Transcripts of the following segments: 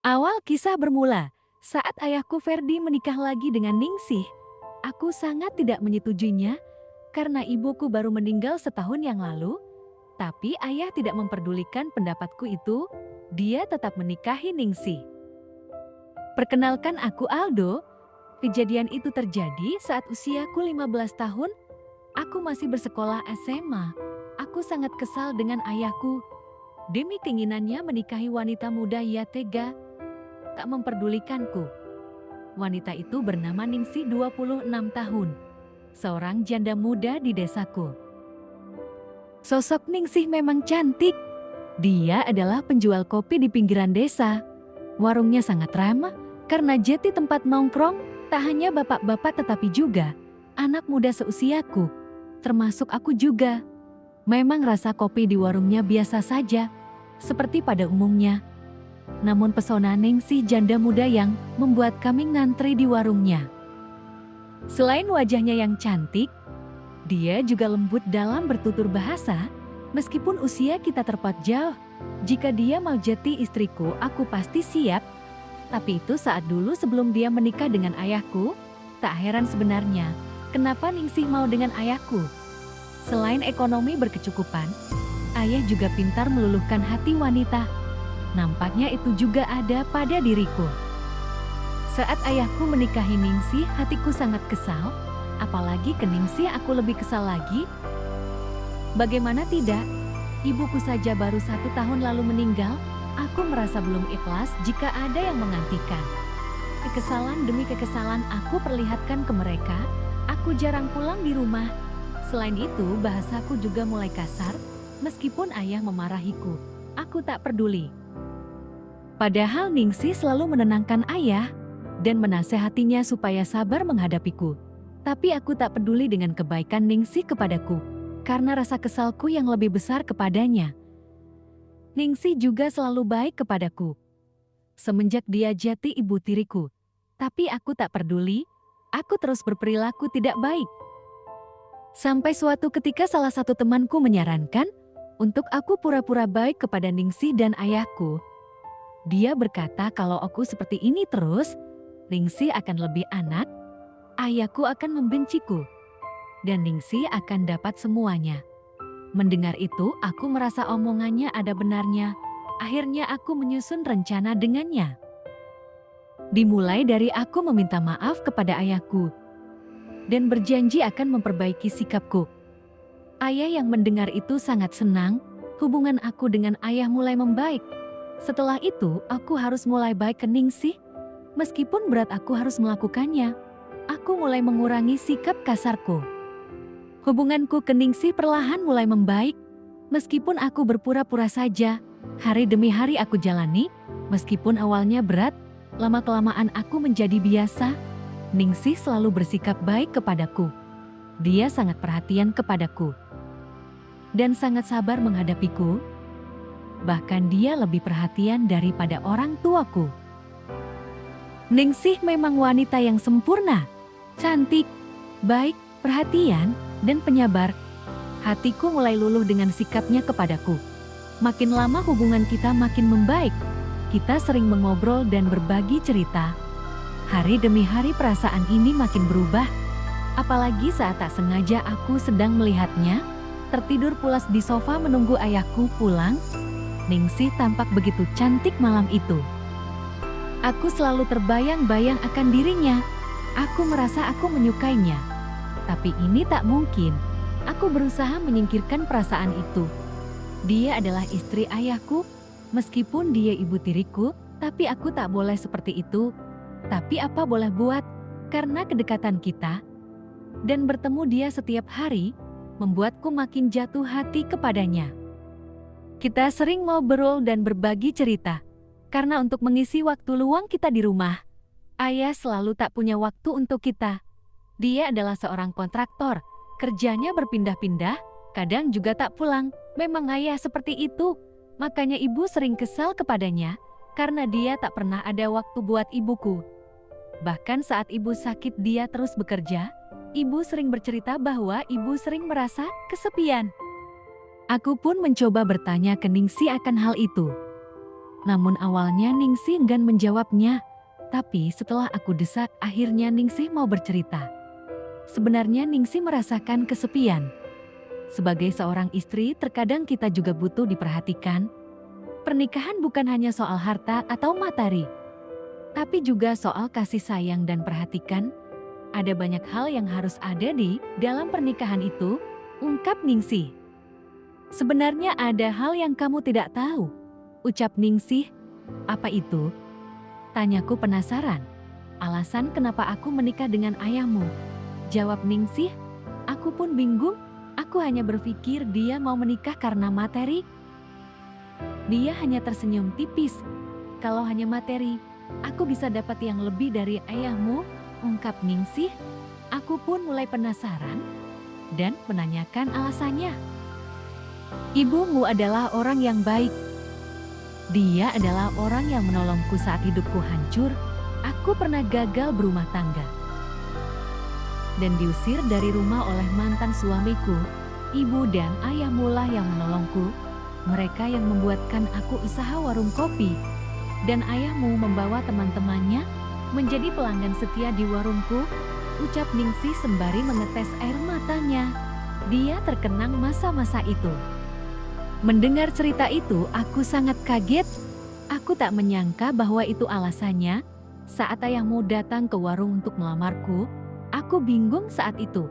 Awal kisah bermula saat ayahku Ferdi menikah lagi dengan Ningsih. Aku sangat tidak menyetujuinya karena ibuku baru meninggal setahun yang lalu. Tapi ayah tidak memperdulikan pendapatku itu. Dia tetap menikahi Ningsih. Perkenalkan aku Aldo. Kejadian itu terjadi saat usiaku 15 tahun. Aku masih bersekolah SMA. Aku sangat kesal dengan ayahku. Demi keinginannya menikahi wanita muda, ia tega tak memperdulikanku. Wanita itu bernama Ningsih, 26 tahun. Seorang janda muda di desaku. Sosok Ningsih memang cantik. Dia adalah penjual kopi di pinggiran desa. Warungnya sangat ramah karena jadi tempat nongkrong tak hanya bapak-bapak tetapi juga anak muda seusiaku, termasuk aku juga. Memang rasa kopi di warungnya biasa saja, seperti pada umumnya. Namun pesona Ningsih janda muda yang membuat kami ngantri di warungnya. Selain wajahnya yang cantik, dia juga lembut dalam bertutur bahasa. Meskipun usia kita terpaut jauh, jika dia mau jadi istriku, aku pasti siap. Tapi itu saat dulu sebelum dia menikah dengan ayahku. Tak heran sebenarnya, kenapa Ningsih mau dengan ayahku. Selain ekonomi berkecukupan, ayah juga pintar meluluhkan hati wanita. Nampaknya itu juga ada pada diriku. Saat ayahku menikahi Ningsih, hatiku sangat kesal. Apalagi ke Ningsih aku lebih kesal lagi. Bagaimana tidak? Ibuku saja baru 1 tahun lalu meninggal. Aku merasa belum ikhlas jika ada yang menggantikan. Kekesalan demi kekesalan aku perlihatkan ke mereka. Aku jarang pulang di rumah. Selain itu bahasaku juga mulai kasar. Meskipun ayah memarahiku, aku tak peduli. Padahal Ningsih selalu menenangkan ayah dan menasehatinya supaya sabar menghadapiku. Tapi aku tak peduli dengan kebaikan Ningsih kepadaku, karena rasa kesalku yang lebih besar kepadanya. Ningsih juga selalu baik kepadaku. Semenjak dia jadi ibu tiriku. Tapi aku tak peduli, aku terus berperilaku tidak baik. Sampai suatu ketika salah satu temanku menyarankan untuk aku pura-pura baik kepada Ningsih dan ayahku. Dia berkata kalau aku seperti ini terus, Ningsih akan lebih anak, ayahku akan membenciku, dan Ningsih akan dapat semuanya. Mendengar itu, aku merasa omongannya ada benarnya. Akhirnya aku menyusun rencana dengannya. Dimulai dari aku meminta maaf kepada ayahku, dan berjanji akan memperbaiki sikapku. Ayah yang mendengar itu sangat senang, hubungan aku dengan ayah mulai membaik. Setelah itu, aku harus mulai baik ke Ningsih. Meskipun berat aku harus melakukannya, aku mulai mengurangi sikap kasarku. Hubunganku ke Ningsih perlahan mulai membaik. Meskipun aku berpura-pura saja, hari demi hari aku jalani. Meskipun awalnya berat, lama-kelamaan aku menjadi biasa. Ningsih selalu bersikap baik kepadaku. Dia sangat perhatian kepadaku. Dan sangat sabar menghadapiku. Bahkan dia lebih perhatian daripada orang tuaku. Ningsih memang wanita yang sempurna, cantik, baik, perhatian, dan penyabar. Hatiku mulai luluh dengan sikapnya kepadaku. Makin lama hubungan kita makin membaik. Kita sering mengobrol dan berbagi cerita. Hari demi hari perasaan ini makin berubah. Apalagi saat tak sengaja aku sedang melihatnya, tertidur pulas di sofa menunggu ayahku pulang. Ningsih tampak begitu cantik malam itu. Aku selalu terbayang-bayang akan dirinya. Aku merasa aku menyukainya. Tapi ini tak mungkin. Aku berusaha menyingkirkan perasaan itu. Dia adalah istri ayahku. Meskipun dia ibu tiriku, tapi aku tak boleh seperti itu. Tapi apa boleh buat? Karena kedekatan kita dan bertemu dia setiap hari membuatku makin jatuh hati kepadanya. Kita sering ngobrol dan berbagi cerita. Karena untuk mengisi waktu luang kita di rumah, ayah selalu tak punya waktu untuk kita. Dia adalah seorang kontraktor, kerjanya berpindah-pindah, kadang juga tak pulang. Memang ayah seperti itu, makanya ibu sering kesal kepadanya, karena dia tak pernah ada waktu buat ibuku. Bahkan saat ibu sakit dia terus bekerja, ibu sering bercerita bahwa ibu sering merasa kesepian. Aku pun mencoba bertanya ke Ningsih akan hal itu. Namun awalnya Ningsih enggan menjawabnya. Tapi setelah aku desak, akhirnya Ningsih mau bercerita. Sebenarnya Ningsih merasakan kesepian. Sebagai seorang istri, terkadang kita juga butuh diperhatikan. Pernikahan bukan hanya soal harta atau materi, tapi juga soal kasih sayang dan perhatikan. Ada banyak hal yang harus ada di dalam pernikahan itu, ungkap Ningsih. Sebenarnya ada hal yang kamu tidak tahu, ucap Ningsih. Apa itu? Tanyaku penasaran. Alasan kenapa aku menikah dengan ayahmu, jawab Ningsih. Aku pun bingung. Aku hanya berpikir dia mau menikah karena materi. Dia hanya tersenyum tipis. Kalau hanya materi, aku bisa dapat yang lebih dari ayahmu, ungkap Ningsih. Aku pun mulai penasaran dan menanyakan alasannya. Ibumu adalah orang yang baik. Dia adalah orang yang menolongku saat hidupku hancur. Aku pernah gagal berumah tangga dan diusir dari rumah oleh mantan suamiku. Ibu dan ayahmu lah yang menolongku. Mereka yang membuatkan aku usaha warung kopi. Dan ayahmu membawa teman-temannya menjadi pelanggan setia di warungku, ucap Ningsih sembari menetes air matanya. Dia terkenang masa-masa itu. Mendengar cerita itu, aku sangat kaget. Aku tak menyangka bahwa itu alasannya. Saat ayahmu datang ke warung untuk melamarku, aku bingung saat itu.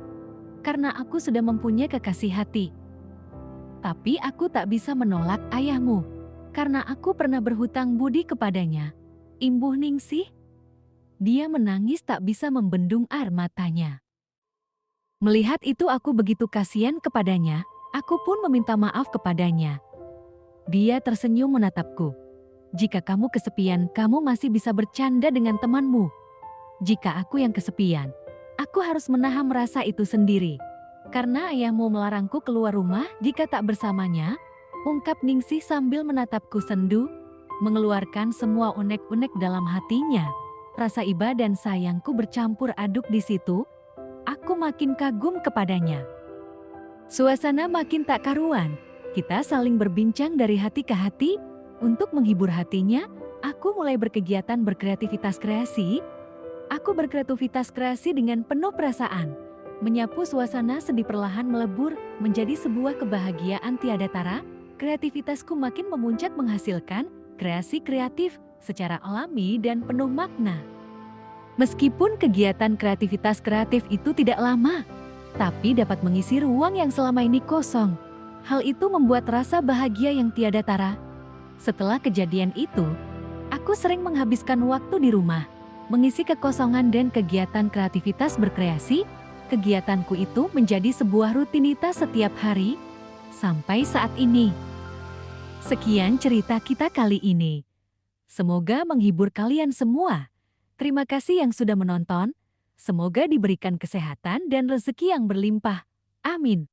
Karena aku sudah mempunyai kekasih hati. Tapi aku tak bisa menolak ayahmu. Karena aku pernah berhutang budi kepadanya. Imbuh Ningsih. Dia menangis tak bisa membendung air matanya. Melihat itu aku begitu kasihan kepadanya. Aku pun meminta maaf kepadanya. Dia tersenyum menatapku. Jika kamu kesepian, kamu masih bisa bercanda dengan temanmu. Jika aku yang kesepian, aku harus menahan rasa itu sendiri. Karena ayahmu melarangku keluar rumah jika tak bersamanya, ungkap Ningsih sambil menatapku sendu, mengeluarkan semua unek-unek dalam hatinya. Rasa iba dan sayangku bercampur aduk di situ. Aku makin kagum kepadanya. Suasana makin tak karuan. Kita saling berbincang dari hati ke hati. Untuk menghibur hatinya, aku mulai berkegiatan berkreativitas kreasi. Aku berkreativitas kreasi dengan penuh perasaan. Menyapu suasana sedih perlahan melebur menjadi sebuah kebahagiaan tiada tara. Kreativitasku makin memuncak menghasilkan kreasi kreatif secara alami dan penuh makna. Meskipun kegiatan kreativitas kreatif itu tidak lama, tapi dapat mengisi ruang yang selama ini kosong. Hal itu membuat rasa bahagia yang tiada tara. Setelah kejadian itu, aku sering menghabiskan waktu di rumah, mengisi kekosongan dan kegiatan kreativitas berkreasi. Kegiatanku itu menjadi sebuah rutinitas setiap hari, sampai saat ini. Sekian cerita kita kali ini. Semoga menghibur kalian semua. Terima kasih yang sudah menonton. Semoga diberikan kesehatan dan rezeki yang berlimpah. Amin.